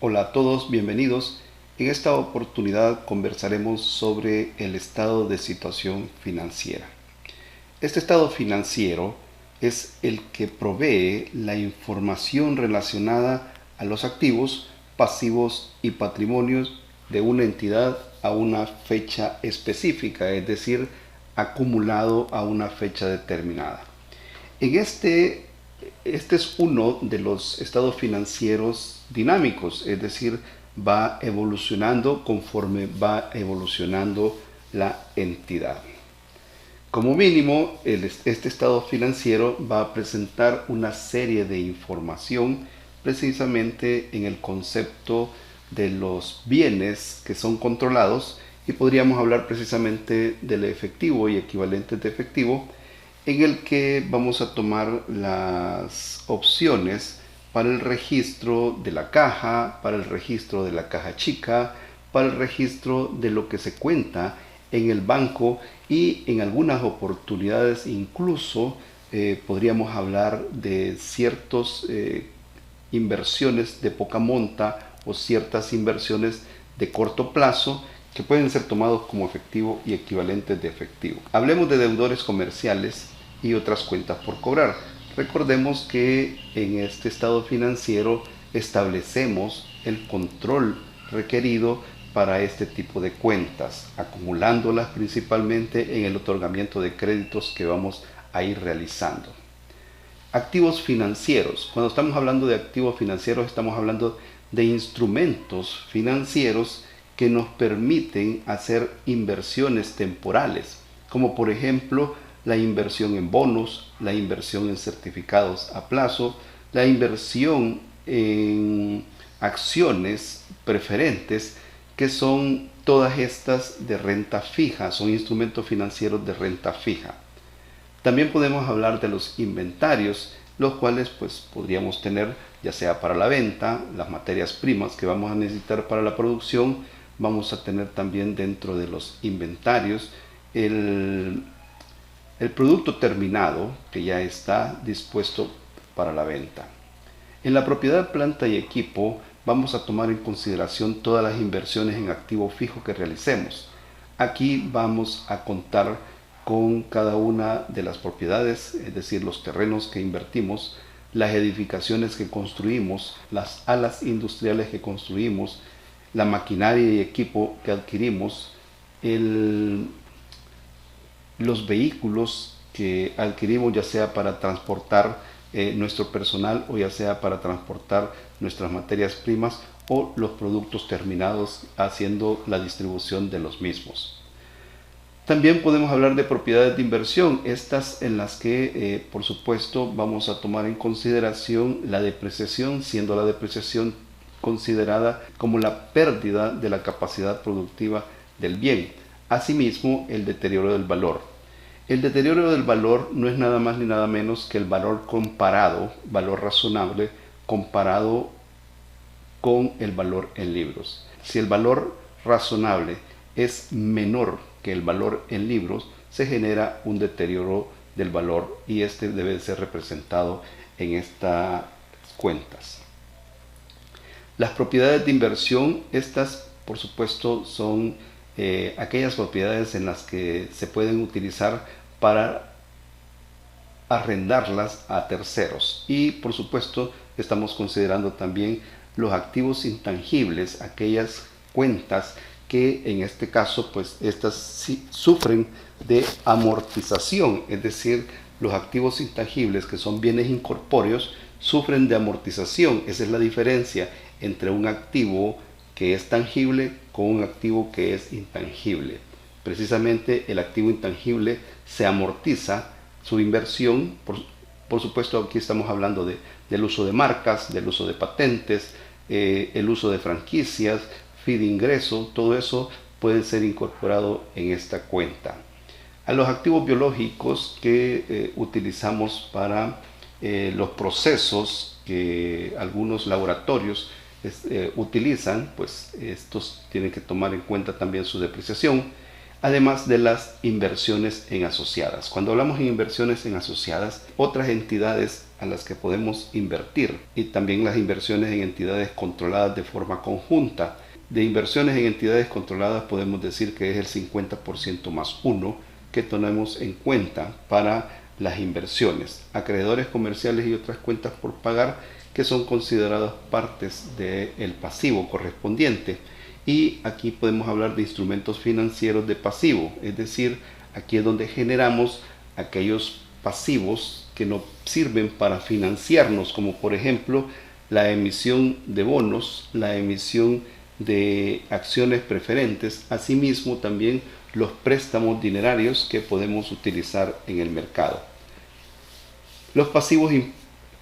Hola a todos, bienvenidos. En esta oportunidad conversaremos sobre el estado de situación financiera. Este estado financiero es el que provee la información relacionada a los activos, pasivos y patrimonios de una entidad a una fecha específica, es decir, acumulado a una fecha determinada. En este es uno de los estados financieros dinámicos, es decir, va evolucionando conforme va evolucionando la entidad. Como mínimo, este estado financiero va a presentar una serie de información precisamente en el concepto de los bienes que son controlados, y podríamos hablar precisamente del efectivo y equivalentes de efectivo, en el que vamos a tomar las opciones para el registro de la caja, para el registro de la caja chica, para el registro de lo que se cuenta en el banco, y en algunas oportunidades incluso podríamos hablar de ciertas inversiones de poca monta o ciertas inversiones de corto plazo que pueden ser tomados como efectivo y equivalentes de efectivo. Hablemos de deudores comerciales y otras cuentas por cobrar. Recordemos que en este estado financiero establecemos el control requerido para este tipo de cuentas, acumulándolas principalmente en el otorgamiento de créditos que vamos a ir realizando. Activos financieros. Cuando estamos hablando de activos financieros, estamos hablando de instrumentos financieros que nos permiten hacer inversiones temporales, como por ejemplo la inversión en bonos, la inversión en certificados a plazo, la inversión en acciones preferentes, que son todas estas de renta fija, son instrumentos financieros de renta fija. También podemos hablar de los inventarios, los cuales pues podríamos tener ya sea para la venta, las materias primas que vamos a necesitar para la producción. Vamos a tener también dentro de los inventarios el producto terminado que ya está dispuesto para la venta. En la propiedad, planta y equipo vamos a tomar en consideración todas las inversiones en activo fijo que realicemos. Aquí vamos a contar con cada una de las propiedades, es decir, los terrenos que invertimos, las edificaciones que construimos, las alas industriales que construimos, la maquinaria y equipo que adquirimos, los vehículos que adquirimos, ya sea para transportar nuestro personal o ya sea para transportar nuestras materias primas o los productos terminados, haciendo la distribución de los mismos. También podemos hablar de propiedades de inversión, estas en las que por supuesto vamos a tomar en consideración la depreciación, siendo la depreciación considerada como la pérdida de la capacidad productiva del bien. Asimismo, el deterioro del valor. El deterioro del valor no es nada más ni nada menos que el valor comparado, valor razonable, comparado con el valor en libros. Si el valor razonable es menor que el valor en libros, se genera un deterioro del valor, y este debe ser representado en estas cuentas. Las propiedades de inversión, estas por supuesto son aquellas propiedades en las que se pueden utilizar para arrendarlas a terceros, y por supuesto estamos considerando también los activos intangibles, aquellas cuentas que en este caso pues estas sí sufren de amortización, es decir, los activos intangibles, que son bienes incorpóreos, sufren de amortización. Esa es la diferencia entre un activo que es tangible con un activo que es intangible. Precisamente el activo intangible se amortiza su inversión. Por supuesto, aquí estamos hablando del uso de marcas, del uso de patentes, el uso de franquicias, fee de ingreso, todo eso puede ser incorporado en esta cuenta. A los activos biológicos que utilizamos para los procesos que algunos laboratorios utilizan, pues estos tienen que tomar en cuenta también su depreciación. además de las inversiones en asociadas. Cuando hablamos en inversiones en asociadas, otras entidades a las que podemos invertir y también las inversiones en entidades controladas de forma conjunta. De inversiones en entidades controladas podemos decir que es el 50% más 1 que tenemos en cuenta para las inversiones. Acreedores comerciales y otras cuentas por pagar que son consideradas partes del pasivo correspondiente. Y aquí podemos hablar de instrumentos financieros de pasivo, es decir, aquí es donde generamos aquellos pasivos que nos sirven para financiarnos, como por ejemplo la emisión de bonos, la emisión de acciones preferentes, asimismo también los préstamos dinerarios que podemos utilizar en el mercado. Los pasivos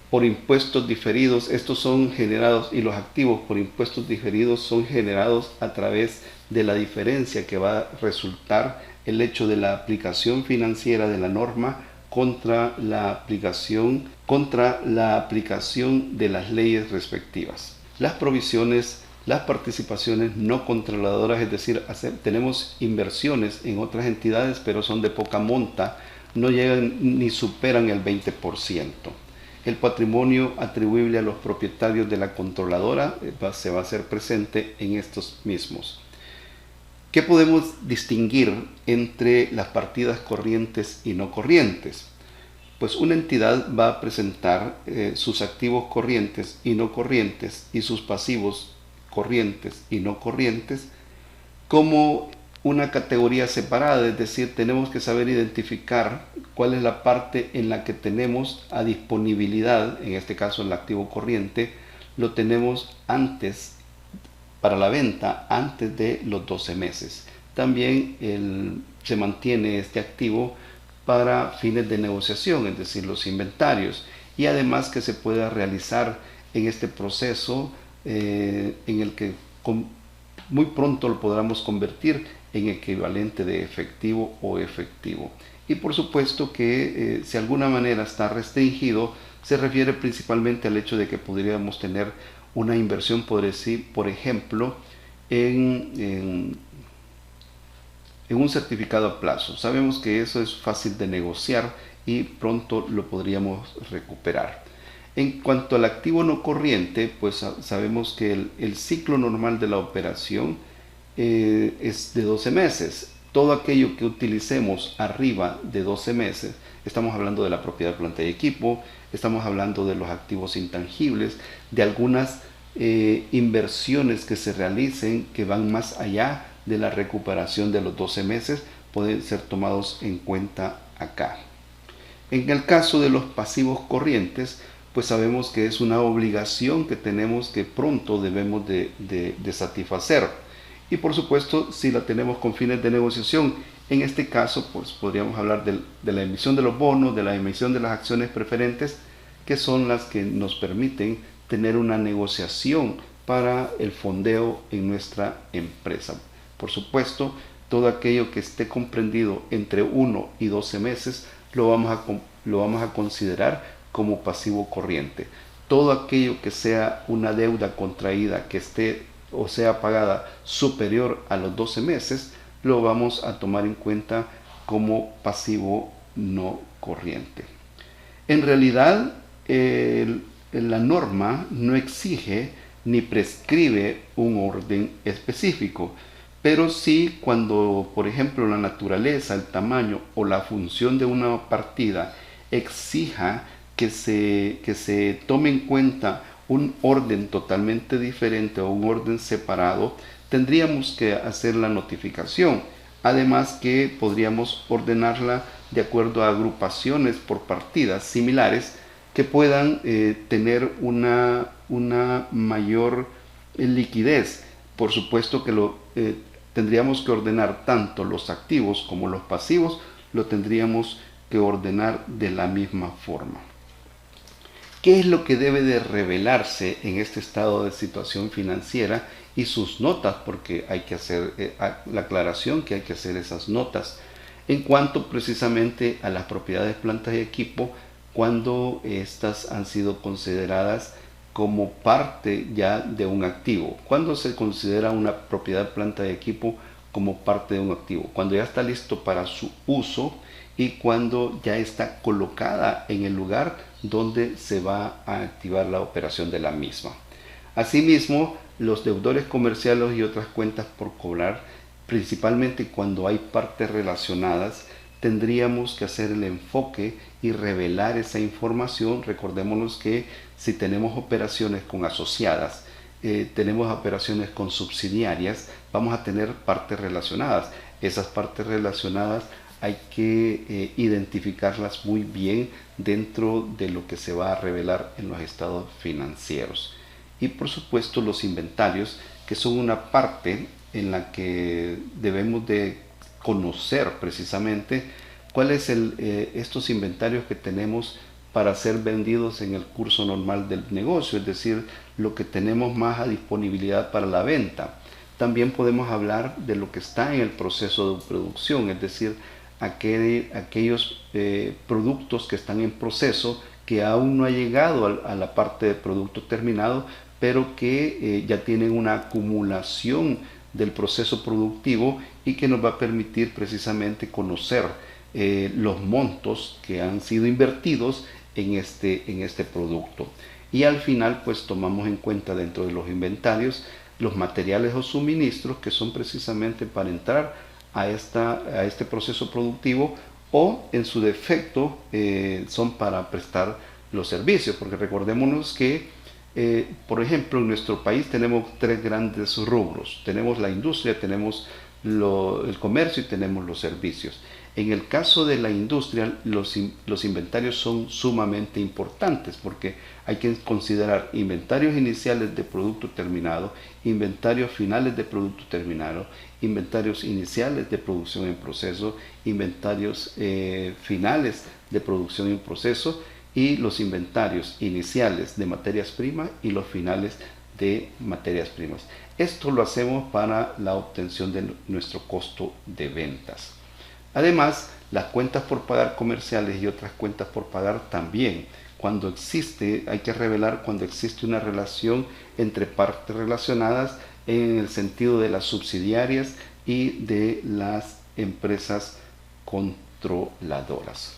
por impuestos diferidos, estos son generados, y los activos por impuestos diferidos son generados a través de la diferencia que va a resultar el hecho de la aplicación financiera de la norma contra la aplicación de las leyes respectivas. Las provisiones, las participaciones no controladoras, es decir, tenemos inversiones en otras entidades, pero son de poca monta, no llegan ni superan el 20%. El patrimonio atribuible a los propietarios de la controladora se va a hacer presente en estos mismos. ¿Qué podemos distinguir entre las partidas corrientes y no corrientes? Pues una entidad va a presentar sus activos corrientes y no corrientes y sus pasivos corrientes y no corrientes como una categoría separada, es decir, tenemos que saber identificar cuál es la parte en la que tenemos a disponibilidad, en este caso el activo corriente, lo tenemos antes, para la venta, antes de los 12 meses. También se mantiene este activo para fines de negociación, es decir, los inventarios, y además que se pueda realizar en este proceso en el que muy pronto lo podamos convertir en equivalente de efectivo o efectivo. Y por supuesto que si de alguna manera está restringido, se refiere principalmente al hecho de que podríamos tener una inversión, por ejemplo, en un certificado a plazo. Sabemos que eso es fácil de negociar y pronto lo podríamos recuperar. En cuanto al activo no corriente, pues sabemos que el ciclo normal de la operación es de 12 meses. Todo aquello que utilicemos arriba de 12 meses, estamos hablando de la propiedad, planta y equipo, estamos hablando de los activos intangibles, de algunas inversiones que se realicen que van más allá de la recuperación de los 12 meses, pueden ser tomados en cuenta acá. En el caso de los pasivos corrientes, pues sabemos que es una obligación que tenemos que pronto debemos de satisfacer. Y por supuesto, si la tenemos con fines de negociación, en este caso, pues podríamos hablar de la emisión de los bonos, de la emisión de las acciones preferentes, que son las que nos permiten tener una negociación para el fondeo en nuestra empresa. Por supuesto, todo aquello que esté comprendido entre 1 y 12 meses lo vamos a considerar como pasivo corriente. Todo aquello que sea una deuda contraída que esté o sea pagada superior a los 12 meses, lo vamos a tomar en cuenta como pasivo no corriente. En realidad, la norma no exige ni prescribe un orden específico, pero sí cuando, por ejemplo, la naturaleza, el tamaño o la función de una partida exija que se tome en cuenta un orden totalmente diferente o un orden separado, tendríamos que hacer la notificación. Además que podríamos ordenarla de acuerdo a agrupaciones por partidas similares que puedan tener una mayor liquidez. Por supuesto que tendríamos que ordenar tanto los activos como los pasivos, lo tendríamos que ordenar de la misma forma. ¿Qué es lo que debe de revelarse en este estado de situación financiera y sus notas? Porque hay que hacer la aclaración que hay que hacer esas notas en cuanto precisamente a las propiedades, plantas y equipo, cuando estas han sido consideradas como parte ya de un activo. ¿Cuándo se considera una propiedad, planta y equipo? como parte de un activo, cuando ya está listo para su uso y cuando ya está colocada en el lugar donde se va a activar la operación de la misma. Asimismo, los deudores comerciales y otras cuentas por cobrar, principalmente cuando hay partes relacionadas, tendríamos que hacer el enfoque y revelar esa información. Recordémonos que si tenemos operaciones con asociadas, tenemos operaciones con subsidiarias, vamos a tener partes relacionadas. Esas partes relacionadas hay que identificarlas muy bien dentro de lo que se va a revelar en los estados financieros. Y por supuesto los inventarios, que son una parte en la que debemos de conocer precisamente cuáles estos inventarios que tenemos para ser vendidos en el curso normal del negocio, es decir, lo que tenemos más a disponibilidad para la venta. También podemos hablar de lo que está en el proceso de producción, es decir, aquellos productos que están en proceso, que aún no ha llegado a la parte de producto terminado, pero que ya tienen una acumulación del proceso productivo y que nos va a permitir precisamente conocer los montos que han sido invertidos en este producto. Y al final pues tomamos en cuenta dentro de los inventarios los materiales o suministros que son precisamente para entrar a este proceso productivo, o en su defecto son para prestar los servicios, porque recordémonos que por ejemplo en nuestro país tenemos tres grandes rubros: tenemos la industria, tenemos el comercio y tenemos los servicios. En el caso de la industria, los inventarios son sumamente importantes porque hay que considerar inventarios iniciales de producto terminado, inventarios finales de producto terminado, inventarios iniciales de producción en proceso, inventarios finales de producción en proceso, y los inventarios iniciales de materias primas y los finales de materias primas. Esto lo hacemos para la obtención de nuestro costo de ventas. Además, las cuentas por pagar comerciales y otras cuentas por pagar también. Cuando existe, hay que revelar cuando existe una relación entre partes relacionadas en el sentido de las subsidiarias y de las empresas controladoras.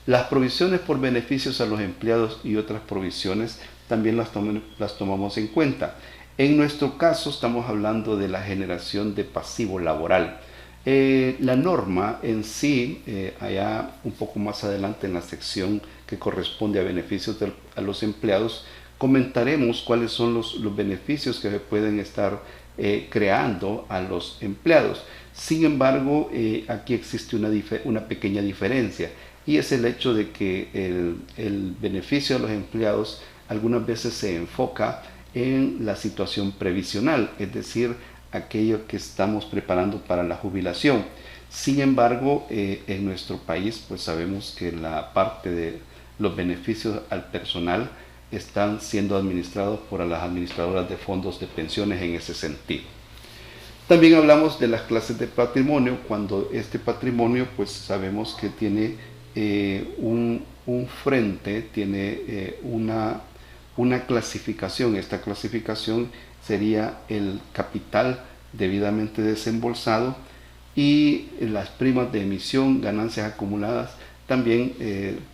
Las provisiones por beneficios a los empleados y otras provisiones también las tomamos en cuenta. En nuestro caso estamos hablando de la generación de pasivo laboral. La norma en sí, allá un poco más adelante en la sección que corresponde a beneficios a los empleados, comentaremos cuáles son los beneficios que se pueden estar creando a los empleados. Sin embargo, aquí existe una pequeña diferencia, y es el hecho de que el beneficio a los empleados algunas veces se enfoca en la situación previsional, es decir, aquello que estamos preparando para la jubilación. Sin embargo, en nuestro país pues sabemos que la parte de los beneficios al personal están siendo administrados por las administradoras de fondos de pensiones en ese sentido. También hablamos de las clases de patrimonio, cuando este patrimonio pues sabemos que tiene un frente, tiene una clasificación. Esta clasificación sería el capital debidamente desembolsado y las primas de emisión, ganancias acumuladas. También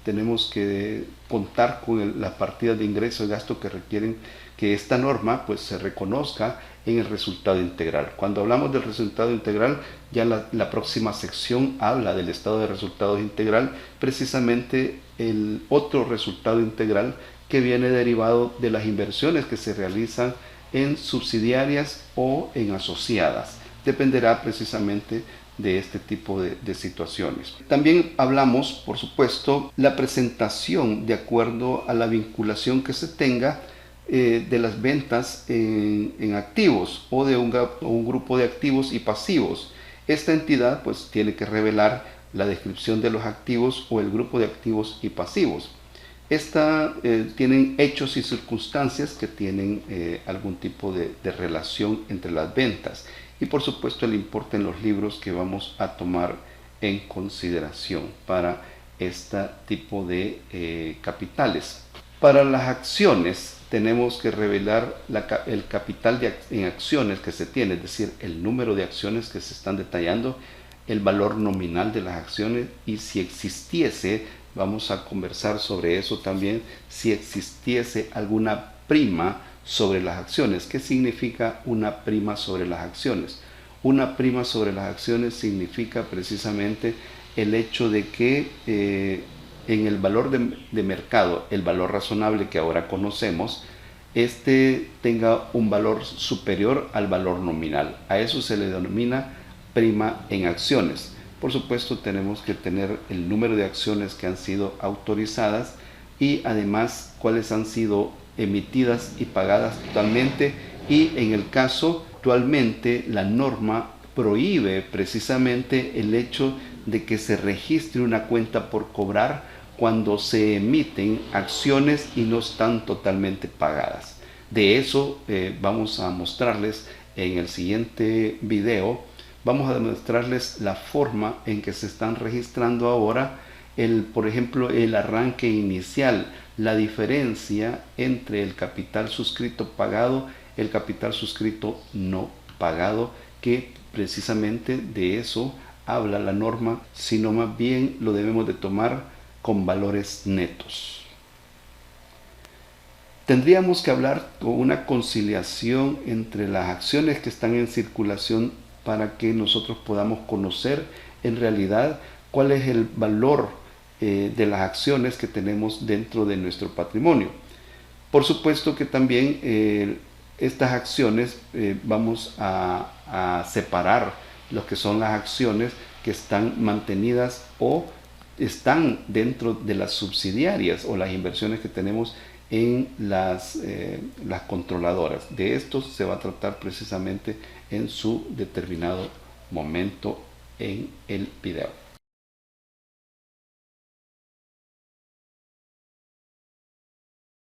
tenemos que contar con las partidas de ingreso y gasto que requieren que esta norma pues se reconozca en el resultado integral. Cuando hablamos del resultado integral, ya la próxima sección habla del estado de resultados integral, precisamente el otro resultado integral que viene derivado de las inversiones que se realizan en subsidiarias o en asociadas. Dependerá precisamente de este tipo de situaciones. También hablamos, por supuesto, la presentación de acuerdo a la vinculación que se tenga de las ventas en activos o de un grupo de activos y pasivos. Esta entidad pues tiene que revelar la descripción de los activos o el grupo de activos y pasivos. Tienen hechos y circunstancias que tienen algún tipo de relación entre las ventas, y por supuesto el importe en los libros que vamos a tomar en consideración para este tipo de capitales. Para las acciones tenemos que revelar el capital en acciones que se tiene, es decir, el número de acciones que se están detallando, el valor nominal de las acciones, y si existiese, vamos a conversar sobre eso también, si existiese alguna prima sobre las acciones. ¿Qué significa una prima sobre las acciones? Una prima sobre las acciones significa precisamente el hecho de que en el valor de mercado, el valor razonable que ahora conocemos, este tenga un valor superior al valor nominal. A eso se le denomina prima en acciones. Por supuesto, tenemos que tener el número de acciones que han sido autorizadas y además cuáles han sido emitidas y pagadas totalmente, y en el caso actualmente la norma prohíbe precisamente el hecho de que se registre una cuenta por cobrar cuando se emiten acciones y no están totalmente pagadas. De eso vamos a mostrarles en el siguiente video. Vamos a demostrarles la forma en que se están registrando ahora por ejemplo, el arranque inicial, la diferencia entre el capital suscrito pagado, el capital suscrito no pagado, que precisamente de eso habla la norma, sino más bien lo debemos de tomar con valores netos. Tendríamos que hablar con una conciliación entre las acciones que están en circulación para que nosotros podamos conocer en realidad cuál es el valor de las acciones que tenemos dentro de nuestro patrimonio. Por supuesto que también estas acciones vamos a separar lo que son las acciones que están mantenidas o están dentro de las subsidiarias o las inversiones que tenemos en las controladoras. De esto se va a tratar precisamente en su determinado momento en el video.